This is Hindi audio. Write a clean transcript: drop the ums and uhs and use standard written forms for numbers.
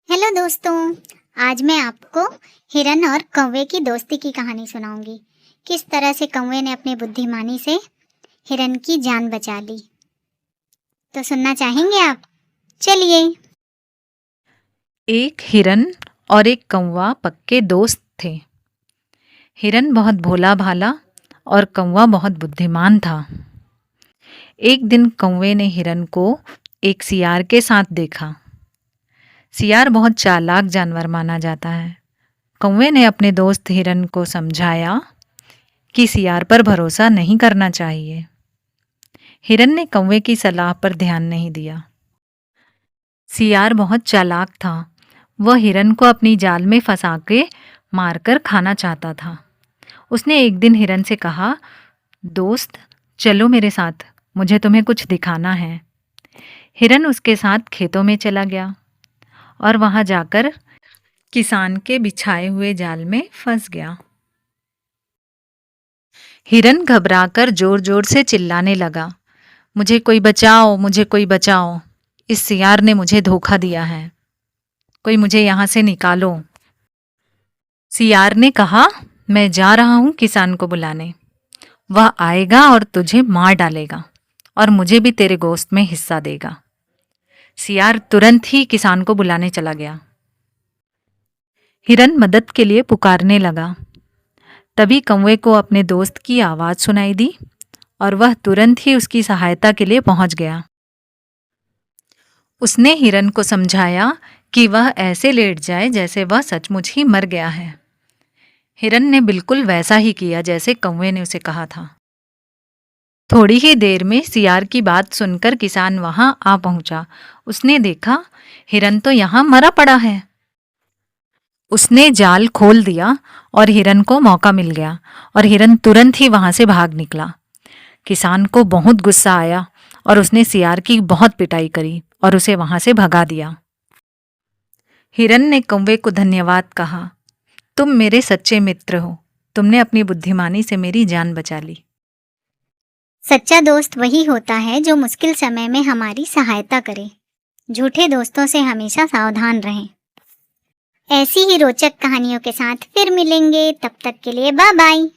हेलो दोस्तों, आज मैं आपको हिरन और कौवे की दोस्ती की कहानी सुनाऊंगी। किस तरह से कौवे ने अपनी बुद्धिमानी से हिरन की जान बचा ली। तो सुनना चाहेंगे आप? चलिए। एक हिरन और एक कौवा पक्के दोस्त थे। हिरन बहुत भोला भाला और कौवा बहुत बुद्धिमान था। एक दिन कौवे ने हिरन को एक सियार के साथ देखा। सियार बहुत चालाक जानवर माना जाता है। कौवे ने अपने दोस्त हिरन को समझाया कि सियार पर भरोसा नहीं करना चाहिए। हिरन ने कौवे की सलाह पर ध्यान नहीं दिया। सियार बहुत चालाक था। वह हिरन को अपनी जाल में फंसा के मारकर खाना चाहता था। उसने एक दिन हिरन से कहा, दोस्त चलो मेरे साथ, मुझे तुम्हें कुछ दिखाना है। हिरन उसके साथ खेतों में चला गया और वहां जाकर किसान के बिछाए हुए जाल में फंस गया। हिरन घबराकर जोर जोर से चिल्लाने लगा, मुझे कोई बचाओ, मुझे कोई बचाओ, इस सियार ने मुझे धोखा दिया है, कोई मुझे यहाँ से निकालो। सियार ने कहा, मैं जा रहा हूँ किसान को बुलाने। वह आएगा और तुझे मार डालेगा और मुझे भी तेरे गोश्त में हिस्सा देगा। सियार तुरंत ही किसान को बुलाने चला गया। हिरन मदद के लिए पुकारने लगा। तभी कौवे को अपने दोस्त की आवाज़ सुनाई दी और वह तुरंत ही उसकी सहायता के लिए पहुंच गया। उसने हिरन को समझाया कि वह ऐसे लेट जाए जैसे वह सचमुच ही मर गया है। हिरन ने बिल्कुल वैसा ही किया जैसे कौवे ने उसे कहा था। थोड़ी ही देर में सियार की बात सुनकर किसान वहां आ पहुंचा। उसने देखा हिरन तो यहाँ मरा पड़ा है। उसने जाल खोल दिया और हिरन को मौका मिल गया और हिरन तुरंत ही वहां से भाग निकला। किसान को बहुत गुस्सा आया और उसने सियार की बहुत पिटाई करी और उसे वहां से भगा दिया। हिरन ने कौवे को धन्यवाद कहा, तुम मेरे सच्चे मित्र हो, तुमने अपनी बुद्धिमानी से मेरी जान बचा ली। सच्चा दोस्त वही होता है जो मुश्किल समय में हमारी सहायता करे। झूठे दोस्तों से हमेशा सावधान रहें। ऐसी ही रोचक कहानियों के साथ फिर मिलेंगे। तब तक के लिए बाय बाय।